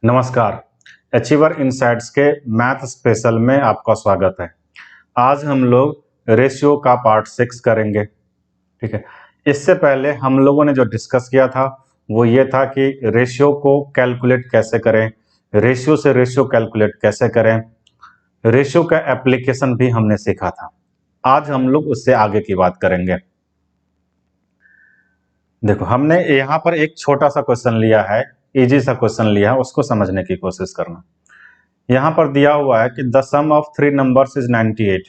नमस्कार। Achiever insights के math special में आपका स्वागत है। आज हम लोग रेशियो का पार्ट 6 करेंगे। ठीक है, इससे पहले हम लोगों ने जो डिस्कस किया था वो ये था कि रेशियो को कैलकुलेट कैसे करें, रेशियो से रेशियो कैलकुलेट कैसे करें, रेशियो का एप्लीकेशन भी हमने सीखा था। आज हम लोग उससे आगे की बात करेंगे। देखो, हमने यहाँ पर एक छोटा सा क्वेश्चन लिया है, इजी सा क्वेश्चन लिया है, उसको समझने की कोशिश करना। यहाँ पर दिया हुआ है कि the sum of 3 numbers is 98।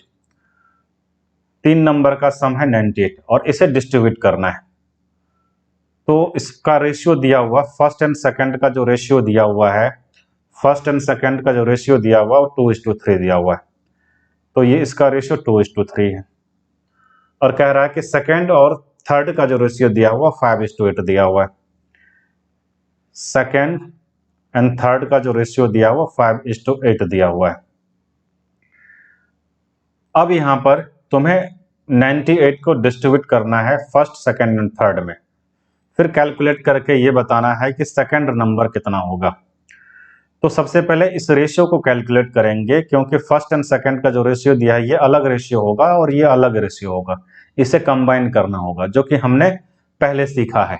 3 number का सम है 98 और इसे डिस्ट्रीब्यूट करना है। तो इसका रेशियो दिया हुआ, फर्स्ट एंड सेकंड का जो रेशियो दिया हुआ है, फर्स्ट एंड सेकंड का जो रेशियो दिया हुआ वो 2:3 दिया हुआ है। तो ये इसका रेशियो 2:3 है। और कह रहा है कि सेकंड और थर्ड का जो रेशियो दिया हुआ 5:8 दिया हुआ है। सेकंड एंड थर्ड का जो रेशियो दिया हुआ 5:8 दिया हुआ है। अब यहां पर तुम्हें 98 को डिस्ट्रीब्यूट करना है फर्स्ट, सेकंड एंड थर्ड में। फिर कैलकुलेट करके ये बताना है कि सेकंड नंबर कितना होगा। तो सबसे पहले इस रेशियो को कैलकुलेट करेंगे, क्योंकि फर्स्ट एंड सेकंड का जो रेशियो दिया है ये अलग रेशियो होगा और ये अलग रेशियो होगा। इसे कंबाइन करना होगा, जो कि हमने पहले सीखा है।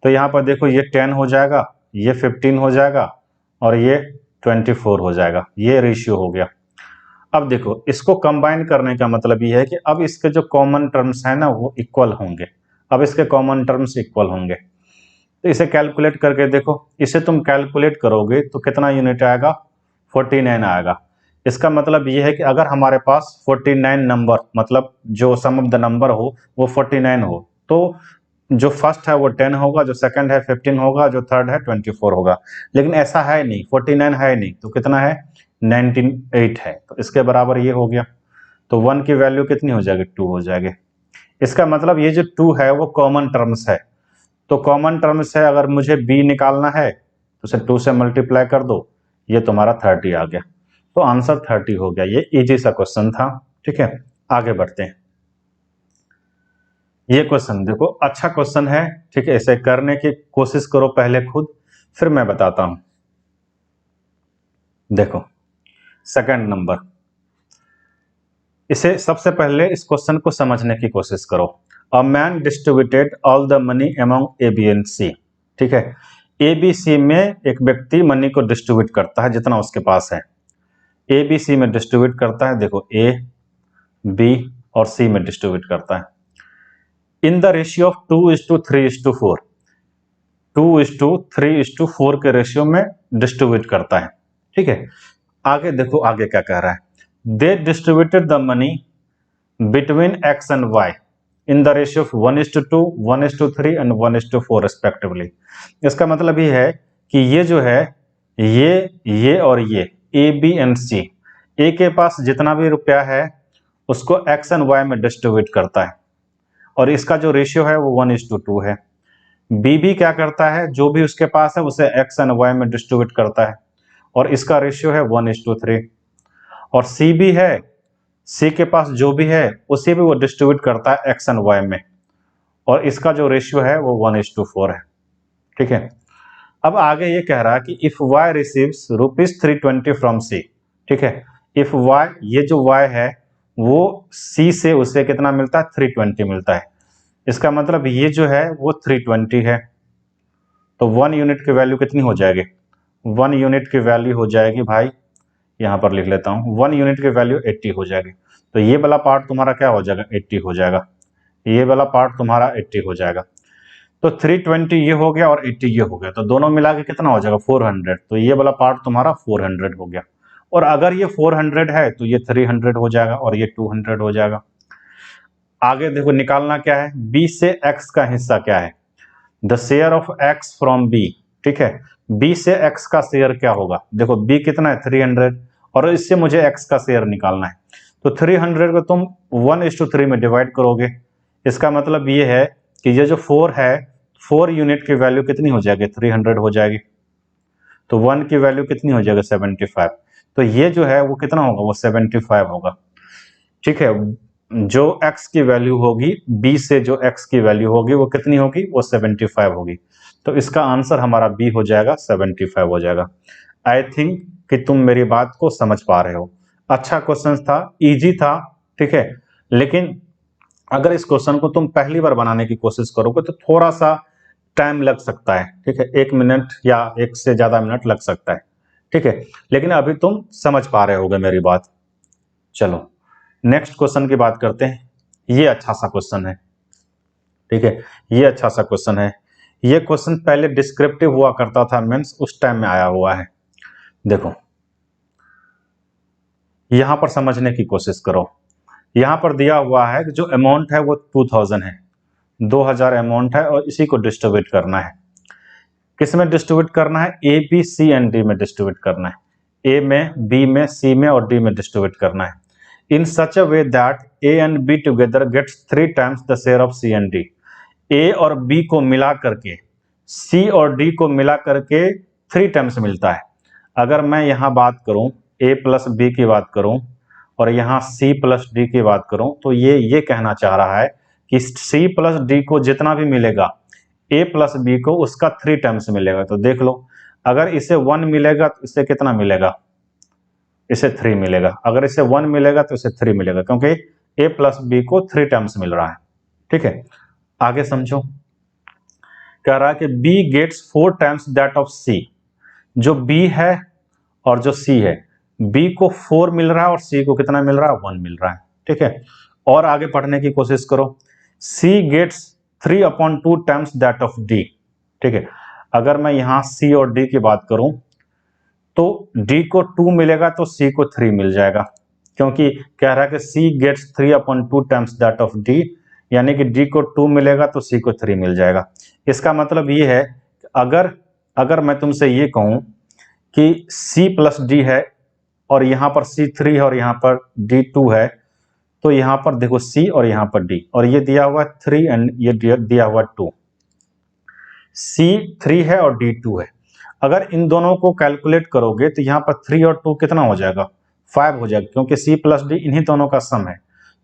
तो यहाँ पर देखो, ये 10 हो जाएगा, ये 15 हो जाएगा और ये 24 हो जाएगा। ये रेशियो हो गया। अब देखो, इसको कंबाइन करने का मतलब ये है कि अब इसके जो कॉमन टर्म्स हैं ना वो इक्वल होंगे। अब इसके कॉमन टर्म्स इक्वल होंगे। तो इसे कैलकुलेट करके देखो, इसे तुम कैलकुलेट करोगे तो कितना यूनिट आएगा? 49 आएगा। इसका मतलब ये है कि अगर हमारे पास 49 नंबर, मतलब जो सम ऑफ द नंबर हो वो 49 हो, तो जो फर्स्ट है वो 10 होगा, जो सेकंड है 15 होगा, जो थर्ड है 24 होगा। लेकिन ऐसा है नहीं, 49 है नहीं, तो कितना है? 98 है। तो इसके बराबर ये हो गया। तो 1 की वैल्यू कितनी हो जाएगी? 2 हो जाएगी। इसका मतलब ये जो 2 है वो कॉमन टर्म्स है। तो कॉमन टर्म्स है, अगर मुझे b निकालना है तो उसे 2 से मल्टीप्लाई कर दो, ये तुम्हारा 30 आ गया। तो आंसर 30 हो गया। ये इजी सा क्वेश्चन था। ठीक है, आगे बढ़ते हैं। ये क्वेश्चन देखो, अच्छा क्वेश्चन है। ठीक है, इसे करने की कोशिश करो पहले खुद, फिर मैं बताता हूं। देखो, सेकंड नंबर, इसे सबसे पहले इस क्वेश्चन को समझने की कोशिश करो। A man distributed all the money among A B and C. ठीक है, ए बी सी में एक व्यक्ति मनी को डिस्ट्रीब्यूट करता है जितना उसके पास है। ए बी सी में डिस्ट्रीब्यूट करता है, देखो ए, बी और सी में डिस्ट्रीब्यूट करता है इन द रेशियो ऑफ 2:3:4। 2:3:4 के रेशियो में डिस्ट्रीब्यूट करता है। ठीक है, आगे देखो, आगे क्या कह रहा है? They distributed the money between x and y in the ratio of 1:2, 1:3 and 1:4 respectively। इसका मतलब ये है कि ये जो है, ये और ये ए बी एंड सी, ए के पास जितना भी रुपया है उसको x एंड y में डिस्ट्रीब्यूट करता है और इसका जो रेशियो है वो 1:2 है। बी भी क्या करता है? जो भी उसके पास है उसे x एंड y में डिस्ट्रीब्यूट करता है और इसका रेशियो है 1:3। और सी भी है, सी के पास जो भी है उसे भी वो डिस्ट्रीब्यूट करता है एक्स एंड वाई में और इसका जो रेशियो है वो 1:4 है। ठीक है, अब आगे ये कह रहा है कि इफ वाई रिसीव्स ₹320 फ्रॉम सी। ठीक है, इफ वाई, ये जो वाई है वो सी से उसे कितना मिलता है? 320 मिलता है। इसका मतलब ये जो है वो 320 है। तो 1 यूनिट की वैल्यू कितनी हो जाएगी? 1 यूनिट की वैल्यू हो जाएगी भाई, यहां पर लिख लेता हूं, 1 यूनिट की वैल्यू 80 हो जाएगी। तो ये वाला पार्ट तुम्हारा क्या हो जाएगा? 80 हो जाएगा। ये वाला पार्ट तुम्हारा 80 हो जाएगा। तो 320 ये हो गया और 80 ये हो गया, तो दोनों मिला के कितना हो जाएगा? 400। तो ये वाला पार्ट तुम्हारा 400 हो गया। और अगर ये 400 है तो ये 300 हो जाएगा और ये 200 हो जाएगा। आगे देखो, निकालना क्या है? बी से एक्स का हिस्सा क्या है? The share of X from B. ठीक है, बी से एक्स का शेयर क्या होगा? देखो, बी कितना है? 300 और इससे मुझे एक्स का शेयर निकालना है। तो 300 को तुम 1:3 में डिवाइड करोगे। इसका मतलब ये है कि ये जो 4 है, 4 यूनिट की वैल्यू कितनी हो जाएगी? 300 हो जाएगी। तो 1 की वैल्यू कितनी हो जाएगी? 75। तो ये जो है वो कितना होगा? वो 75 होगा। ठीक है, जो x की वैल्यू होगी, b से जो x की वैल्यू होगी वो कितनी होगी? वो 75 होगी। तो इसका आंसर हमारा बी हो जाएगा, 75 हो जाएगा। आई थिंक कि तुम मेरी बात को समझ पा रहे हो। अच्छा क्वेश्चन था, इजी था, ठीक है। लेकिन अगर इस क्वेश्चन को तुम पहली बार बनाने की कोशिश करोगे तो थोड़ा सा टाइम लग सकता है, ठीक है, 1 मिनट या 1 से ज्यादा मिनट लग सकता है, ठीक है। लेकिन अभी तुम समझ पा रहे होगे मेरी बात। चलो नेक्स्ट क्वेश्चन की बात करते हैं। ये अच्छा सा क्वेश्चन है, ठीक है, ये अच्छा सा क्वेश्चन है। ये क्वेश्चन पहले डिस्क्रिप्टिव हुआ करता था, मीन्स उस टाइम में आया हुआ है। देखो यहां पर समझने की कोशिश करो। यहां पर दिया हुआ है कि जो अमाउंट है वो 2000 है, 2000 अमाउंट है और इसी को डिस्ट्रीब्यूट करना है। किस में डिस्ट्रीब्यूट करना है? A B C and D में डिस्ट्रीब्यूट करना है। ए में, बी में, सी में और डी में डिस्ट्रीब्यूट करना है। In such a way that A and B together gets 3 times the share of C and D. A और बी को मिला करके, सी और डी को मिला करके 3 टाइम्स मिलता है। अगर मैं यहाँ बात करूँ ए प्लस बी की बात करूँ और यहाँ सी प्लस डी की बात करूँ, तो ये कहना चाह रहा है कि सी प्लस डी को जितना भी मिलेगा ए प्लस बी को उसका 3 टाइम्स मिलेगा। तो देख लो, अगर इसे 1 मिलेगा तो इसे कितना मिलेगा? इसे 3 मिलेगा। अगर इसे 1 मिलेगा तो इसे 3 मिलेगा, क्योंकि ए प्लस बी को 3 टाइम्स मिल रहा है, ठीक है। आगे समझो, कह रहा है कि B gets 4 times that of C. जो बी है और जो सी है, बी को 4 मिल रहा है और सी को कितना मिल रहा है? 1 मिल रहा है, ठीक है। और आगे पढ़ने की कोशिश करो। C gets 3/2 times that of D, ठीक है। अगर मैं यहां सी और डी की बात करूं तो डी को 2 मिलेगा तो सी को 3 मिल जाएगा, क्योंकि कह रहा है कि C gets 3/2 times that of D, यानी कि डी को 2 मिलेगा तो सी को 3 मिल जाएगा। इसका मतलब ये है, अगर मैं तुमसे ये कहूं कि सी प्लस डी है और यहां पर सी 3 है और यहां पर डी 2 है, तो यहां पर देखो सी और यहां पर डी, और ये दिया हुआ 3 एंड ये दिया हुआ 2। सी 3 है और डी 2 है। अगर इन दोनों को कैलकुलेट करोगे तो यहां पर 3 और 2 कितना हो जाएगा? 5 हो जाएगा, क्योंकि सी प्लस डी इन्हीं दोनों का सम है।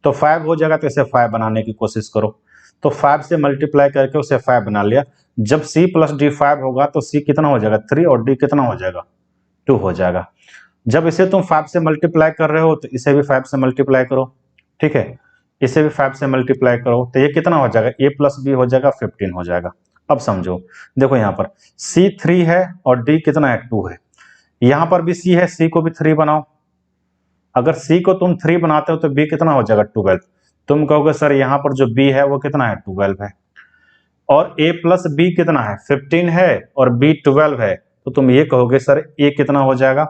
तो 5 हो जाएगा, तो इसे 5 बनाने की कोशिश करो। तो 5 से मल्टीप्लाई करके उसे 5 बना लिया। जब सी प्लस डी 5 होगा तो सी कितना हो जाएगा? 3 और डी कितना हो जाएगा? 2 हो जाएगा। जब इसे तुम 5 से मल्टीप्लाई कर रहे हो तो इसे भी 5 से मल्टीप्लाई करो, ठीक है। इसे भी 5 से मल्टीप्लाई करो तो ये कितना हो जाएगा? ए प्लस बी हो जाएगा, 15 हो जाएगा। अब समझो, देखो यहाँ पर सी 3 है और डी कितना है? 2 है। यहाँ पर भी सी है, सी को भी 3 बनाओ। अगर सी को तुम 3 बनाते हो तो बी कितना हो जाएगा? 12। तुम कहोगे सर यहाँ पर जो बी है वो कितना है? 12 है। और ए प्लस बी कितना है? 15 है और बी 12 है, तो तुम ये कहोगे सर ए कितना हो जाएगा?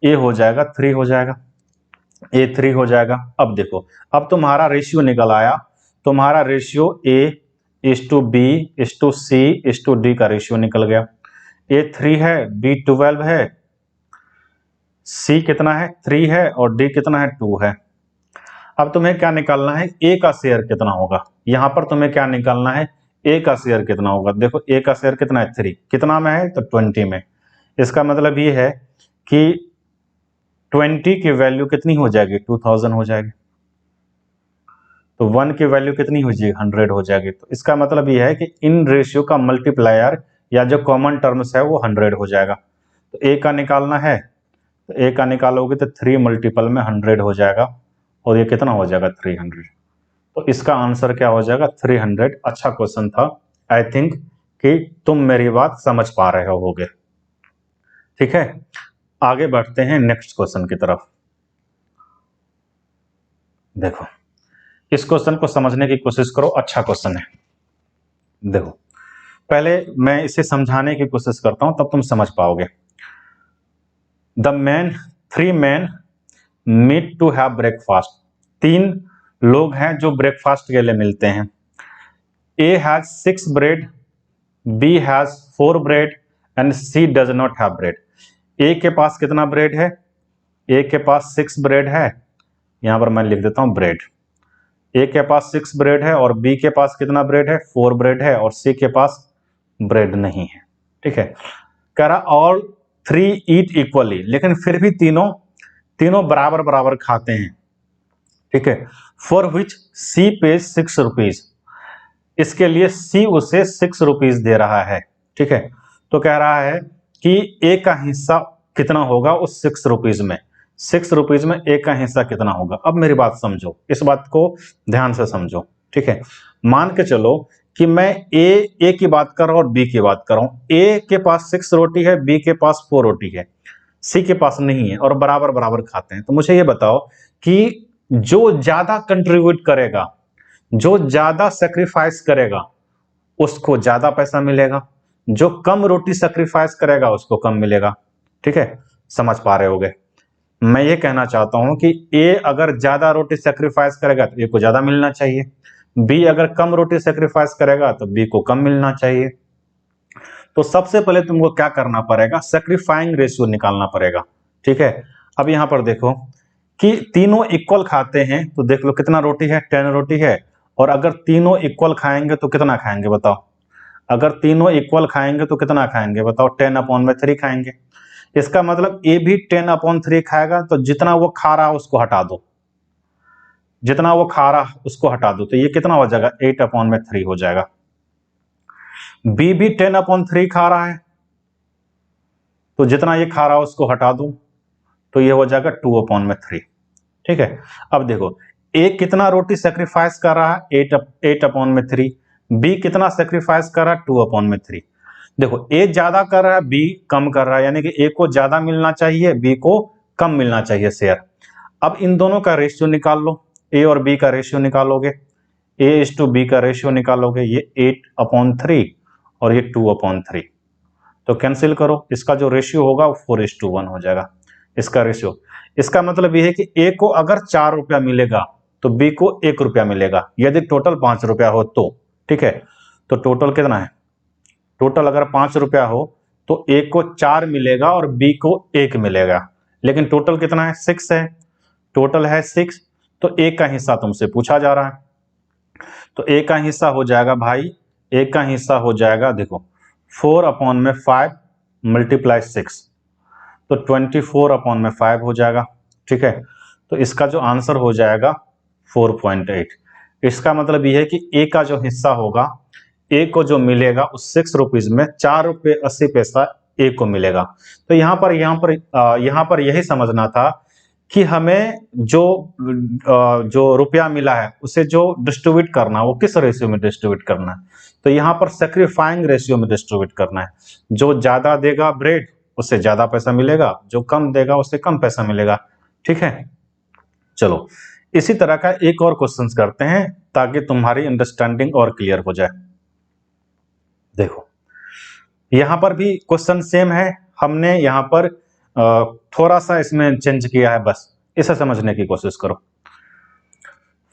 ए हो जाएगा 3 हो जाएगा, ए 3 हो जाएगा। अब देखो, अब तुम्हारा रेशियो निकल आया। तुम्हारा ratio A is to B is to C is to D का रेशियो निकल गया। ए 3 है, बी 12 है, सी कितना है? 3 है और डी कितना है? 2 है। अब तुम्हें क्या निकालना है? ए का शेयर कितना होगा। यहां पर तुम्हें क्या निकालना है? ए का शेयर कितना होगा। देखो ए का शेयर कितना है? 3। कितना में है? तो 20 में। इसका मतलब ये है कि 20 की वैल्यू कितनी हो जाएगी? 2000 हो जाएगी। तो 1 की वैल्यू कितनी हो जाएगी? 100 हो जाएगी। तो इसका मतलब ये है कि इन रेशियो का मल्टीप्लायर या जो कॉमन टर्म्स है वो 100 हो जाएगा। तो ए का निकालना है, तो ए का निकालोगे तो 3 मल्टीपल में 100 हो जाएगा और ये कितना हो जाएगा? 300। तो इसका आंसर क्या हो जाएगा? 300। अच्छा क्वेश्चन था। आई थिंक कि तुम मेरी बात समझ पा रहे होगे, ठीक है। आगे बढ़ते हैं नेक्स्ट क्वेश्चन की तरफ। देखो इस क्वेश्चन को समझने की कोशिश करो, अच्छा क्वेश्चन है। देखो पहले मैं इसे समझाने की कोशिश करता हूं, तब तुम समझ पाओगे। Three man meet to have breakfast. 3 लोग हैं जो ब्रेकफास्ट के लिए मिलते हैं। A has 6 bread, B has 4 bread and C does not have bread. A के पास कितना ब्रेड है? ए के पास 6 ब्रेड है, यहां पर मैं लिख देता हूं ब्रेड। ए के पास 6 ब्रेड है और बी के पास कितना ब्रेड है? 4 ब्रेड है, और सी के पास ब्रेड नहीं है, ठीक है। कह रहा ऑल 3 ईट इक्वली, लेकिन फिर भी तीनों बराबर बराबर खाते हैं, ठीक है। For which C pays 6 rupees. इसके लिए सी उसे 6 रुपीज दे रहा है, ठीक है। तो कह रहा है कि ए का हिस्सा कितना होगा उस 6 रुपीज में, 6 रुपीज में ए का हिस्सा कितना होगा। अब मेरी बात समझो, इस बात को ध्यान से समझो, ठीक है। मान के चलो कि मैं ए की बात कर रहा हूं और बी की बात कर रहा हूं। ए के पास 6 रोटी है, बी के पास 4 रोटी है, सी के पास नहीं है, और बराबर बराबर खाते हैं। तो मुझे ये बताओ कि जो ज्यादा कंट्रीब्यूट करेगा, जो ज्यादा सेक्रीफाइस करेगा, उसको ज्यादा पैसा मिलेगा, जो कम रोटी सेक्रीफाइस करेगा उसको कम मिलेगा, ठीक है। समझ पा रहे होगे। मैं ये कहना चाहता हूं कि ए अगर ज्यादा रोटी सेक्रीफाइस करेगा तो ए को ज्यादा मिलना चाहिए, बी अगर कम रोटी सेक्रीफाइस करेगा तो बी को कम मिलना चाहिए। तो सबसे पहले तुमको क्या करना पड़ेगा, सेक्रीफाइंग रेशियो निकालना पड़ेगा, ठीक है। अब यहां पर देखो कि तीनों इक्वल खाते हैं, तो देख लो कितना रोटी है, 10 रोटी है। और अगर तीनों इक्वल खाएंगे तो कितना खाएंगे बताओ, अगर तीनों इक्वल खाएंगे तो कितना खाएंगे बताओ, 10/3 खाएंगे। इसका मतलब ए भी 10/3 खाएगा, तो जितना वो खा रहा उसको हटा दो, जितना वो खा रहा उसको हटा दो, तो ये कितना हो जाएगा, 8/3 हो जाएगा। बी भी 10/3 खा रहा है, तो जितना ये खा रहा उसको हटा दो, तो ये हो जाएगा 2/3, ठीक है। अब देखो ए कितना रोटी सेक्रीफाइस कर रहा है, 8/3, बी कितना सेक्रीफाइस कर रहा है, 2/3। देखो ए ज्यादा कर रहा है, बी कम कर रहा है, यानी कि ए को ज्यादा मिलना चाहिए, बी को कम मिलना चाहिए शेयर। अब इन दोनों का रेशियो निकाल लो, ए और बी का रेशियो निकालोगे, A/B का रेशियो निकालोगे, ये 8/3 और ये 2/3, तो कैंसिल करो, इसका जो रेशियो होगा वो 4:1 हो जाएगा इसका रेशियो। इसका मतलब ये है कि ए को अगर 4 रुपया मिलेगा तो बी को 1 रुपया मिलेगा, यदि टोटल 5 रुपया हो तो, ठीक है। तो टोटल कितना है, टोटल अगर 5 रुपया हो तो ए को 4 मिलेगा और बी को 1 मिलेगा, लेकिन टोटल कितना है, 6 है, टोटल है 6। तो ए का हिस्सा तुमसे पूछा जा रहा है, तो ए का हिस्सा हो जाएगा भाई, ए का हिस्सा हो जाएगा, देखो 4/5 × 6, तो 24/5 हो जाएगा, ठीक है। तो इसका जो आंसर हो जाएगा 4.8। इसका मतलब यह है कि ए का जो हिस्सा होगा, ए को जो मिलेगा उस 6 रुपीज में 4.80 ए को मिलेगा। तो यहाँ पर यही समझना था कि हमें जो रुपया मिला है उसे जो डिस्ट्रीब्यूट करना, वो किस रेशियो में डिस्ट्रीब्यूट करना है। तो यहाँ पर सेक्रीफाइंग रेशियो में डिस्ट्रीब्यूट करना है। जो ज्यादा देगा ब्रेड उससे ज्यादा पैसा मिलेगा, जो कम देगा उससे कम पैसा मिलेगा, ठीक है। चलो इसी तरह का एक और क्वेश्चन करते हैं ताकि तुम्हारी अंडरस्टैंडिंग और क्लियर हो जाए। देखो यहां पर भी क्वेश्चन सेम है, हमने यहां पर थोड़ा सा इसमें चेंज किया है, बस इसे समझने की कोशिश करो।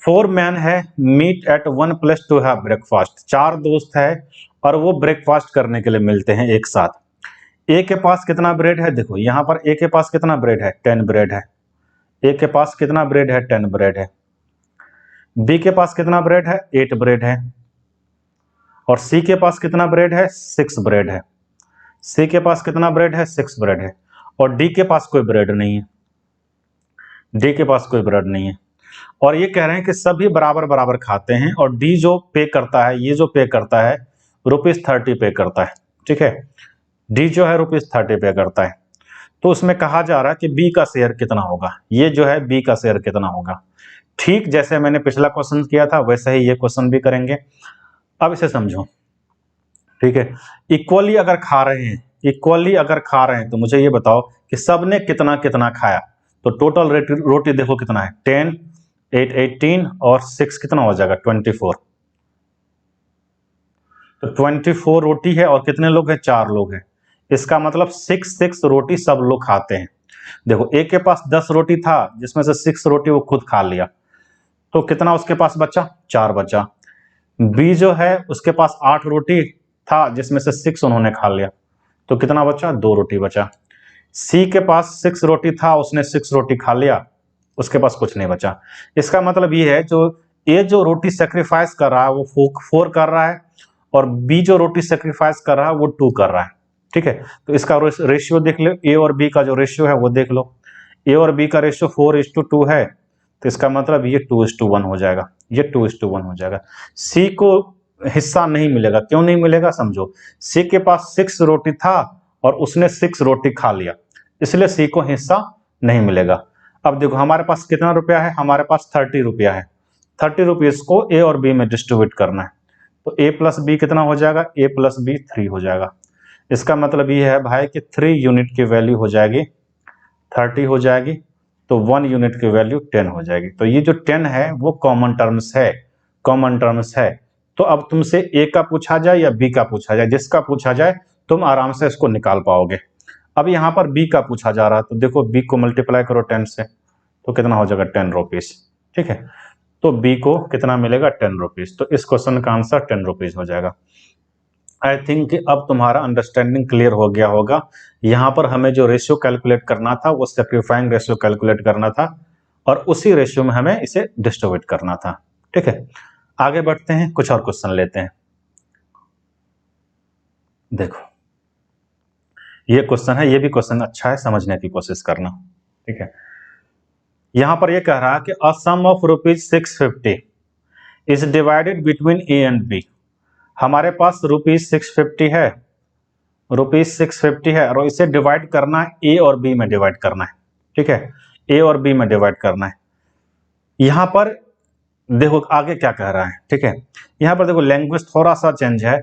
4 मैन है, meet at 1 place to have breakfast. 4 दोस्त है और वो ब्रेकफास्ट करने के लिए मिलते हैं एक साथ। ए के पास कितना ब्रेड है, देखो यहां पर ए के पास कितना ब्रेड है, 10 ब्रेड है। ए के पास कितना ब्रेड है, 10 ब्रेड है। बी के पास कितना ब्रेड है, 8 ब्रेड है। और सी के पास कितना ब्रेड है, 6 ब्रेड है। सी के पास कितना ब्रेड है, 6 ब्रेड है। और डी के पास कोई ब्रेड नहीं है, डी के पास कोई ब्रेड नहीं है। और ये कह रहे हैं कि सभी बराबर बराबर खाते हैं, और डी जो पे करता है, ये जो पे करता है ₹30 पे करता है, ठीक है। डी जो है ₹30 पे करता है। तो उसमें कहा जा रहा है कि बी का शेयर कितना होगा, ये जो है बी का शेयर कितना होगा। ठीक जैसे मैंने पिछला क्वेश्चन किया था वैसे ही ये क्वेश्चन भी करेंगे। अब इसे समझो, ठीक है। इक्वली अगर खा रहे हैं, इक्वली अगर खा रहे हैं तो मुझे ये बताओ कि सबने कितना कितना खाया। तो टोटल रोटी देखो कितना है, 10, 8, 18 और 6 कितना हो जाएगा, 24। तो 24 रोटी है और कितने लोग हैं, 4 लोग हैं। इसका मतलब 6 रोटी सब लोग खाते हैं। देखो ए के पास 10 रोटी था जिसमें से 6 रोटी वो खुद खा लिया, तो कितना उसके पास बचा, 4 बचा। बी जो है उसके पास 8 रोटी था जिसमें से 6 उन्होंने खा लिया, तो कितना बचा, 2 रोटी बचा। सी के पास 6 रोटी था, उसने 6 रोटी खा लिया, उसके पास कुछ नहीं बचा। इसका मतलब ये है जो रोटी सेक्रीफाइस कर रहा है वो 4 कर रहा है, और बी जो रोटी सेक्रीफाइस कर रहा है वो 2 कर रहा है, ठीक है। तो इसका रेशियो देख लो, ए और बी का जो रेशियो है वो देख लो। ए और बी का रेशियो 4:2 है, तो इसका मतलब ये 2:1 हो जाएगा, ये 2:1 हो जाएगा। सी को हिस्सा नहीं मिलेगा। क्यों नहीं मिलेगा समझो, सी के पास 6 रोटी था और उसने 6 रोटी खा लिया, इसलिए सी को हिस्सा नहीं मिलेगा। अब देखो हमारे पास कितना रुपया है, हमारे पास 30 रुपया है। 30 रुपीज को ए और बी में डिस्ट्रीब्यूट करना है, तो ए प्लस बी कितना हो जाएगा, ए प्लस बी 3 हो जाएगा। इसका मतलब ये है भाई कि 3 यूनिट की वैल्यू हो जाएगी 30 हो जाएगी, तो 1 यूनिट की वैल्यू 10 हो जाएगी। तो ये जो 10 है वो कॉमन टर्म्स है, कॉमन टर्म्स है। तो अब तुमसे ए का पूछा जाए या बी का पूछा जाए, जिसका पूछा जाए तुम आराम से इसको निकाल पाओगे। अब यहाँ पर बी का पूछा जा रहा है, तो देखो बी को मल्टीप्लाई करो 10 से, तो कितना हो जाएगा 10 रुपीज। ठीक है, तो बी को कितना मिलेगा 10 रुपीज। तो इस क्वेश्चन का आंसर 10 रुपीज हो जाएगा। आई थिंक कि अब तुम्हारा अंडरस्टैंडिंग क्लियर हो गया होगा। यहाँ पर हमें जो रेशियो कैलकुलेट करना था वो सिंप्लीफाइंग रेशियो कैलकुलेट करना था, और उसी रेशियो में हमें इसे डिस्ट्रीब्यूट करना था। ठीक है, आगे बढ़ते हैं, कुछ और क्वेश्चन लेते हैं। देखो ये क्वेश्चन है, ये भी क्वेश्चन अच्छा है, समझने की कोशिश करना। ठीक है, यहां पर ये कह रहा है कि a sum of ₹650 is divided between A and B. हमारे पास ₹650 है, ₹650 है, और इसे डिवाइड करना है ए और बी में डिवाइड करना है। ठीक है, ए और बी में डिवाइड करना है। यहां पर देखो आगे क्या कह रहा है। ठीक है, यहां पर देखो लैंग्वेज थोड़ा सा चेंज है।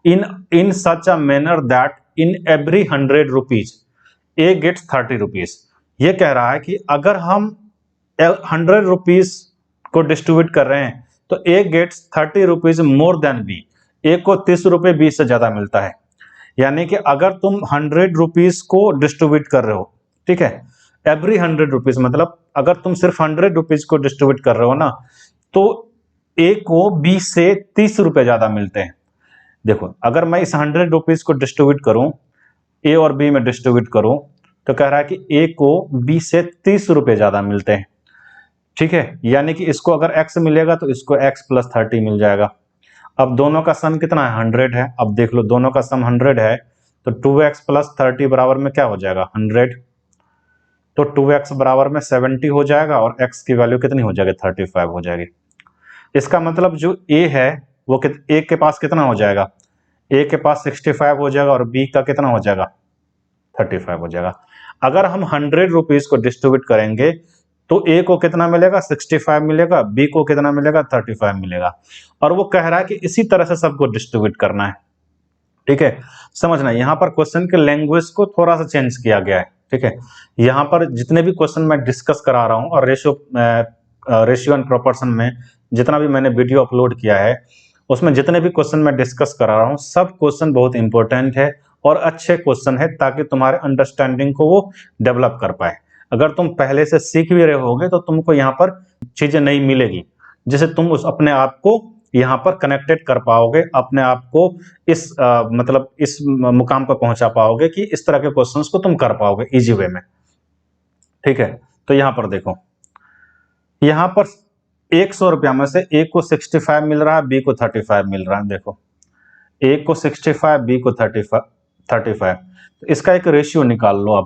In such a manner that in every 100 rupees A gets 30 rupees. ये कह रहा है कि अगर हम 100 रुपीज को डिस्ट्रीब्यूट कर रहे हैं तो A gets 30 rupees more than B. A को 30 रुपए बी से ज्यादा मिलता है। यानी कि अगर तुम 100 रुपीज को डिस्ट्रीब्यूट कर रहे हो, ठीक है, एवरी 100 रुपीज मतलब अगर तुम सिर्फ 100 रुपीज को डिस्ट्रीब्यूट कर रहे हो ना, तो ए को बी से 30 रुपए ज्यादा मिलते हैं। देखो अगर मैं इस 100 रुपीज को डिस्ट्रीब्यूट करूं, ए और बी में डिस्ट्रीब्यूट करूं, तो कह रहा है कि ए को बी से 30 रुपए ज्यादा मिलते हैं। ठीक है, यानी कि इसको अगर x मिलेगा तो इसको x प्लस 30 मिल जाएगा। अब दोनों का सम कितना है, 100 है। अब देख लो दोनों का सम 100 है, तो 2x प्लस 30 बराबर में क्या हो जाएगा, 100। तो 2x बराबर में 70 हो जाएगा, और x की वैल्यू कितनी हो जाएगी, 35 हो जाएगी। इसका मतलब जो a है वो a के पास कितना हो जाएगा, a के पास 65 हो जाएगा, और b का कितना हो जाएगा, 35 हो जाएगा। अगर हम 100 रुपीज को डिस्ट्रीब्यूट करेंगे तो a को कितना मिलेगा, 65 मिलेगा, b को कितना मिलेगा, 35 मिलेगा। और वो कह रहा है कि इसी तरह से सबको डिस्ट्रीब्यूट करना है। ठीक है, समझना यहाँ पर क्वेश्चन के लैंग्वेज को थोड़ा सा चेंज किया गया है। ठीक है, यहाँ पर जितने भी क्वेश्चन मैं डिस्कस करा रहा हूँ, और रेशियो एंड प्रोपोर्शन में जितना भी मैंने वीडियो अपलोड किया है, उसमें जितने भी क्वेश्चन मैं डिस्कस करा रहा हूँ, सब क्वेश्चन बहुत इंपॉर्टेंट है और अच्छे क्वेश्चन है, ताकि तुम्हारे अंडरस्टैंडिंग को वो डेवलप कर पाए। अगर तुम पहले से सीख भी रहे होगे तो तुमको यहाँ पर चीजें नहीं मिलेगी, जिससे तुम उस अपने आप को यहाँ पर कनेक्टेड कर पाओगे, अपने आप को इस मतलब इस मुकाम पर पहुंचा पाओगे कि इस तरह के क्वेश्चंस को तुम कर पाओगे इजी वे में। ठीक है, तो यहाँ पर देखो, यहाँ पर 100 रुपया में से ए को 65 मिल रहा है, बी को 35 मिल रहा है। देखो ए को 65, बी को 35। तो इसका एक रेशियो निकाल लो।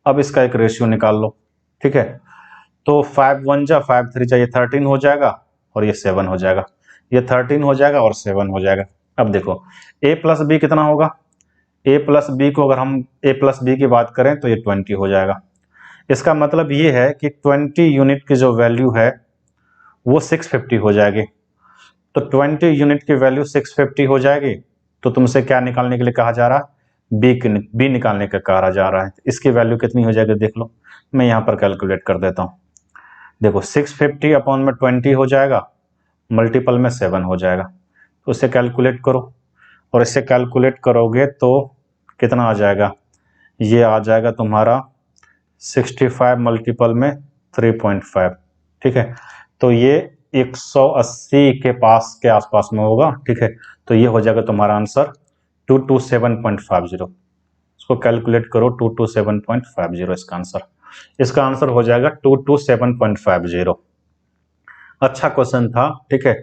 अब इसका एक रेशियो निकाल लो। ठीक है, तो 5 1 जा 5 3 जा, ये 13 हो जाएगा, और ये 7 हो जाएगा। ये 13 हो जाएगा और 7 हो जाएगा। अब देखो a प्लस बी कितना होगा, a प्लस बी को अगर हम a प्लस बी की बात करें तो ये 20 हो जाएगा। इसका मतलब ये है कि 20 यूनिट की जो वैल्यू है वो 650 हो जाएगी। तो 20 यूनिट की वैल्यू 650 हो जाएगी। तो तुमसे क्या निकालने के लिए कहा जा रहा है, बी निकालने का कहा जा रहा है। इसकी वैल्यू कितनी हो जाएगी, देख लो, मैं यहाँ पर कैलकुलेट कर देता हूँ। देखो 650 अपॉन में 20 हो जाएगा, मल्टीपल में 7 हो जाएगा। तो इसे कैलकुलेट करो, और इसे कैलकुलेट करोगे तो कितना आ जाएगा, ये आ जाएगा तुम्हारा 65 मल्टीपल में 3.5। ठीक है, तो ये 180 के आसपास में होगा। ठीक है, तो ये हो जाएगा तुम्हारा आंसर 227.50। इसको कैलकुलेट करो, 227.50 इसका आंसर हो जाएगा 227.50। अच्छा क्वेश्चन था। ठीक है,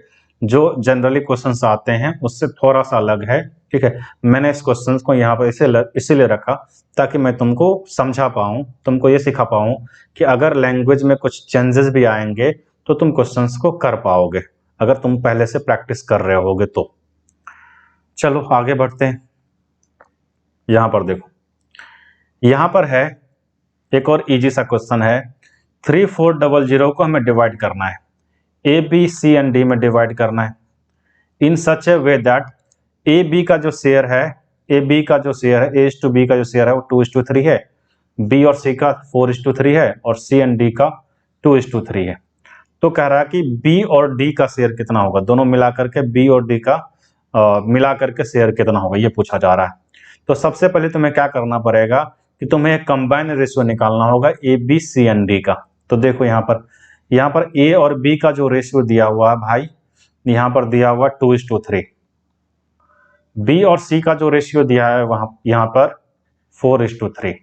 जो जनरली क्वेश्चंस आते हैं उससे थोड़ा सा अलग है। ठीक है, मैंने इस क्वेश्चन को यहाँ पर इसीलिए रखा ताकि मैं तुमको समझा पाऊँ, तुमको ये सिखा पाऊँ कि अगर लैंग्वेज में कुछ चेंजेस भी आएंगे तो तुम क्वेश्चंस को कर पाओगे। अगर तुम पहले से प्रैक्टिस कर रहे होगे तो। चलो आगे बढ़ते हैं। यहां पर देखो, यहां पर है एक और इजी सा क्वेश्चन है। 3400 को हमें डिवाइड करना है, A B C and D में डिवाइड करना है in such A way that A B का जो शेयर है, ए बी का जो शेयर है, ए इज टू बी का जो शेयर है वो 2:3 है, बी और सी का 4:3 है, और सी एंड डी का 2:3 है। तो कह रहा है कि बी और डी का शेयर कितना होगा, दोनों मिला करके बी और डी का मिला करके शेयर कितना होगा, ये पूछा जा रहा है। तो सबसे पहले तुम्हें क्या करना पड़ेगा कि तुम्हें एक कंबाइन रेशियो निकालना होगा A B C and D का। तो देखो यहाँ पर ए और बी का जो रेशियो दिया हुआ है भाई, यहाँ पर दिया हुआ 2:3, बी और सी का जो रेशियो दिया है वहां यहाँ पर 4:3,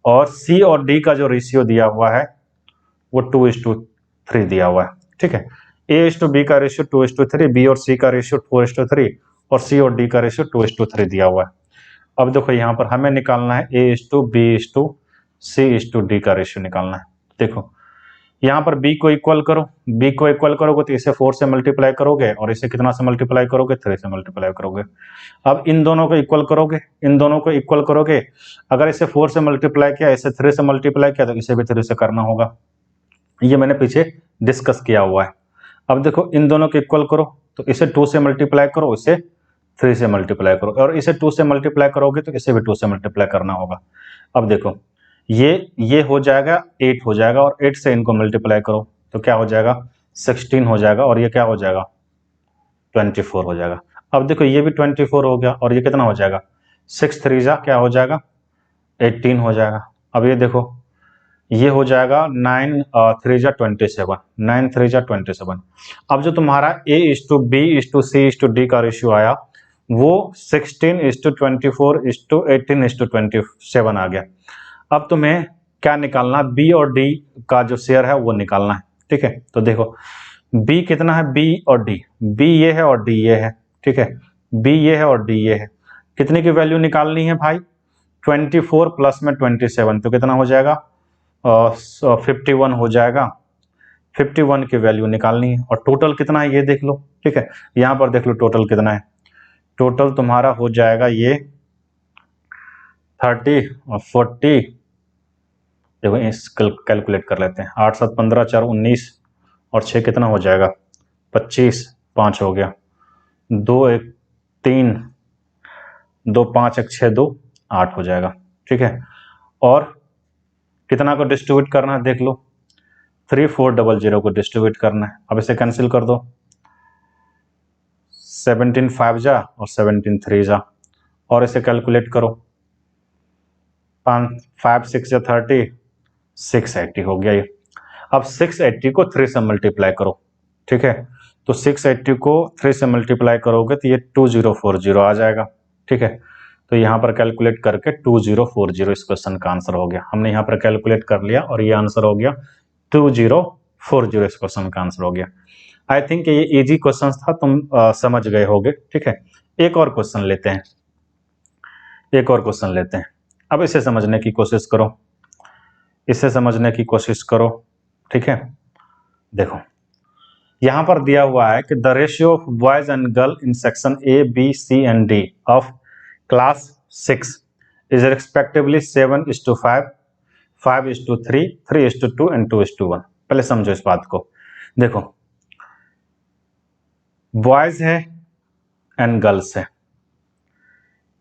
और सी और डी का जो रेशियो दिया हुआ है वो 2:3 दिया हुआ है। ठीक है, ए इज टू बी का रेशियो 2:3, बी और सी का रेशियो 4:3, और सी और डी का रेशियो 2:3 दिया हुआ है। अब देखो यहाँ पर हमें निकालना है A is to B is to C is to D का रेशियो निकालना है। देखो यहाँ पर b को इक्वल करो, b को इक्वल करोगे तो इसे 4 से मल्टीप्लाई करोगे, और इसे कितना से मल्टीप्लाई करोगे, 3 से मल्टीप्लाई करोगे। अब इन दोनों को इक्वल करोगे, इन दोनों को इक्वल करोगे, अगर इसे 4 से मल्टीप्लाई किया, इसे 3 से मल्टीप्लाई किया, तो इसे भी 3 से करना होगा। ये मैंने पीछे डिस्कस किया हुआ है। अब देखो इन दोनों को इक्वल करो, तो इसे 2 से मल्टीप्लाई करो, इसे 3 से मल्टीप्लाई करो, और इसे 2 से मल्टीप्लाई करोगे तो इसे भी 2 से मल्टीप्लाई करना होगा। अब देखो ये हो जाएगा 8 हो जाएगा, और 8 से इनको मल्टीप्लाई करो तो क्या हो जाएगा, 16 हो जाएगा, और ये क्या हो जाएगा, 24 हो जाएगा। अब देखो ये भी 24 हो गया, और ये कितना हो जाएगा, 6 3 जा क्या हो जाएगा, 18 हो जाएगा। अब ये देखो ये हो जाएगा 9 3 जा 27, 9 3 जा 27। अब जो तुम्हारा A is to B is to C is to D का रेशियो आया वो 16:24:18:27 आ गया। अब तुम्हें क्या निकालना, बी और डी का जो शेयर है वो निकालना है। ठीक है, तो देखो बी कितना है, बी और डी, बी ये है और डी ये है। ठीक है, बी ये है और डी ये है। कितने की वैल्यू निकालनी है भाई, 24 प्लस में 27, तो कितना हो जाएगा, 51 हो जाएगा। 51 की वैल्यू निकालनी है, और टोटल कितना है ये देख लो। ठीक है, यहाँ पर देख लो टोटल कितना है, टोटल तुम्हारा हो जाएगा ये 30 और 40, देखो इस कैलकुलेट कर लेते हैं, 8 7 15 4 19, और 6 कितना हो जाएगा, 25, 5 हो गया, 2 1 3, 2 5 1 6 2 8 हो जाएगा। ठीक है, और कितना को डिस्ट्रीब्यूट करना है देख लो, 3400 को डिस्ट्रीब्यूट करना है। अब इसे कैंसिल कर दो, 17 5 जा और 17 3 जा, और इसे कैलकुलेट करो, 5 6 जा 30, 680 हो गया ये। अब 680 को 3 से मल्टीप्लाई करो। ठीक है, तो 680 को 3 से मल्टीप्लाई करोगे तो ये 2040 आ जाएगा। ठीक है, तो यहाँ पर कैलकुलेट करके 2040 इस क्वेश्चन का आंसर हो गया। हमने यहाँ पर कैलकुलेट कर लिया और ये आंसर हो गया 2040, इस क्वेश्चन का आंसर हो गया। आई थिंक ये इजी क्वेश्चन था, तुम समझ गए होगे। ठीक है, एक और क्वेश्चन लेते हैं, एक और क्वेश्चन लेते हैं। अब इसे समझने की कोशिश करो, इसे समझने की कोशिश करो। ठीक है, देखो यहां पर दिया हुआ है कि the ratio of boys and girl in section A B C and D of class 6 is respectively 7:5, 5:3, 3:2 and 2:1। पहले समझो इस बात को। देखो बॉयज है एंड गर्ल्स है,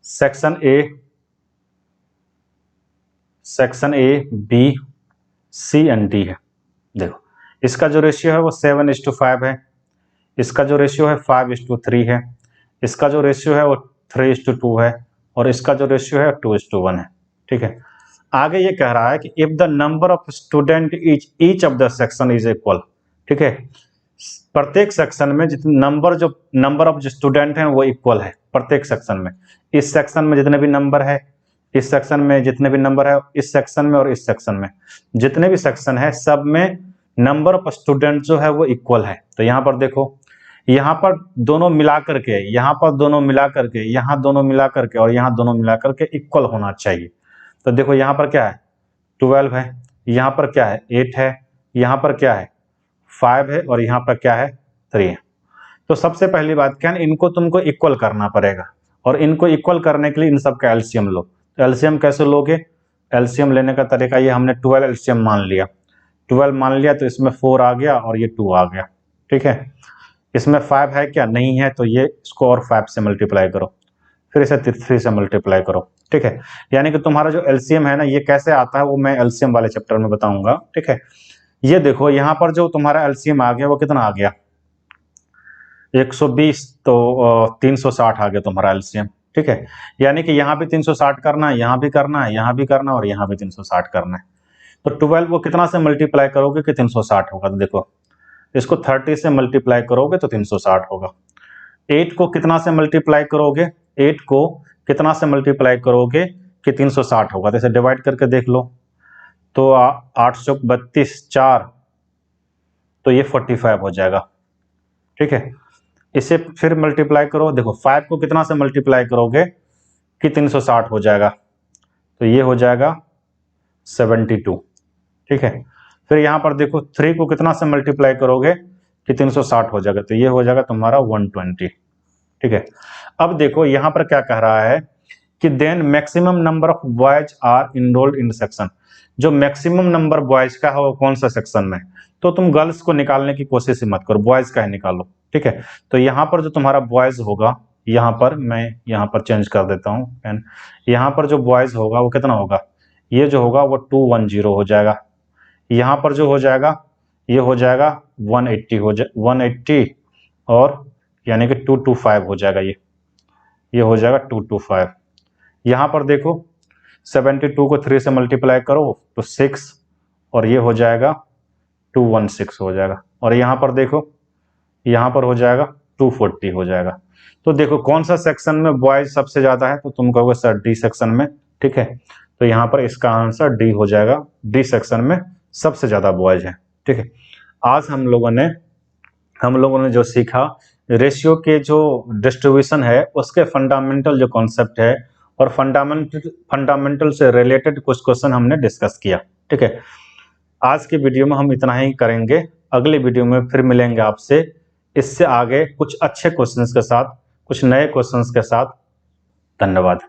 section A B C and D है। देखो इसका जो रेशियो है वो 7:5 है, इसका जो रेशियो है 5:3 है, इसका जो रेशियो है वो 3:2 है, और इसका जो रेशियो है 2:1 है। ठीक है, आगे ये कह रहा है कि if the number of student each of the section is equal. ठीक है, प्रत्येक सेक्शन में जितने नंबर ऑफ जो स्टूडेंट हैं वो इक्वल है प्रत्येक सेक्शन में। इस सेक्शन में जितने भी नंबर है, इस सेक्शन में जितने भी नंबर है, इस सेक्शन में और इस सेक्शन में जितने भी सेक्शन है, सब में नंबर ऑफ स्टूडेंट जो है वो इक्वल है। तो यहाँ पर देखो, यहाँ पर दोनों मिला करके, यहाँ पर दोनों मिला करके, यहाँ दोनों मिला करके, और यहाँ दोनों मिला करके इक्वल होना चाहिए। तो देखो यहाँ पर क्या है, 12 है, यहाँ पर क्या है 8 है, यहाँ पर क्या है 5 है, और यहाँ पर क्या है 3 है। तो सबसे पहली बात क्या है, इनको तुमको इक्वल करना पड़ेगा, और इनको इक्वल करने के लिए इन सब का एलसीएम लो। तो एलसीएम कैसे लोगे? एलसीएम लेने का तरीका ये, हमने 12 एलसीएम मान लिया, 12 मान लिया तो इसमें 4 आ गया और ये 2 आ गया, ठीक है। इसमें 5 है क्या? नहीं है, तो ये इसको और 5 से मल्टीप्लाई करो, फिर इसे 3 से मल्टीप्लाई करो, ठीक है। यानी कि तुम्हारा जो एलसीएम है ना, ये कैसे आता है वो मैं एलसीएम वाले चैप्टर में बताऊंगा, ठीक है। ये देखो यहाँ पर जो तुम्हारा एलसीएम आ गया वो कितना आ गया? 120, तो 360 आ गया तुम्हारा एलसीएम, ठीक है। यानी कि यहाँ भी 360 करना है, यहाँ भी करना है, यहाँ भी करना है और यहाँ भी 360 करना है। तो 12 को कितना से मल्टीप्लाई करोगे कि 360 होगा? तो देखो इसको 30 से मल्टीप्लाई करोगे तो 360 होगा। 8 को कितना से मल्टीप्लाई करोगे? 8 को कितना से मल्टीप्लाई करोगे कि 360 होगा? तो इसे डिवाइड करके देख लो, तो 832 4, तो ये 45 हो जाएगा, ठीक है। इसे फिर मल्टीप्लाई करो, देखो 5 को कितना से मल्टीप्लाई करोगे कि 360 हो जाएगा? तो ये हो जाएगा 72, ठीक है। फिर यहाँ पर देखो 3 को कितना से मल्टीप्लाई करोगे कि 360 हो जाएगा? तो ये हो जाएगा तुम्हारा 120, ठीक है। अब देखो यहाँ पर क्या कह रहा है कि then maximum number of boys are enrolled in section. जो मैक्सिमम नंबर बॉयज का है वो कौन सा सेक्शन में? तो तुम गर्ल्स को निकालने की कोशिश ही मत करो, बॉयज का ही निकालो, ठीक है। तो यहाँ पर जो तुम्हारा बॉयज होगा, यहाँ पर मैं यहाँ पर चेंज कर देता हूँ पेन, यहाँ पर जो बॉयज होगा वो कितना होगा? ये जो होगा वो 210 हो जाएगा। यहाँ पर जो हो जाएगा ये हो जाएगा 180 180, और यानी कि 225 हो जाएगा, ये हो जाएगा 225। यहाँ पर देखो 72 को 3 से मल्टीप्लाई करो तो 6, और ये हो जाएगा 216 हो जाएगा, और यहाँ पर देखो यहाँ पर हो जाएगा 240 हो जाएगा। तो देखो कौन सा सेक्शन में बॉयज सबसे ज्यादा है? तो तुम कहोगे सर डी सेक्शन में, ठीक है। तो यहाँ पर इसका आंसर डी हो जाएगा, डी सेक्शन में सबसे ज्यादा बॉयज है, ठीक है। आज हम लोगों ने जो सीखा, रेशियो के जो डिस्ट्रीब्यूशन है उसके फंडामेंटल जो कॉन्सेप्ट है, और फंडामेंटल से रिलेटेड कुछ क्वेश्चन हमने डिस्कस किया, ठीक है। आज के वीडियो में हम इतना ही करेंगे, अगले वीडियो में फिर मिलेंगे आपसे इससे आगे कुछ अच्छे क्वेश्चंस के साथ, कुछ नए क्वेश्चंस के साथ। धन्यवाद।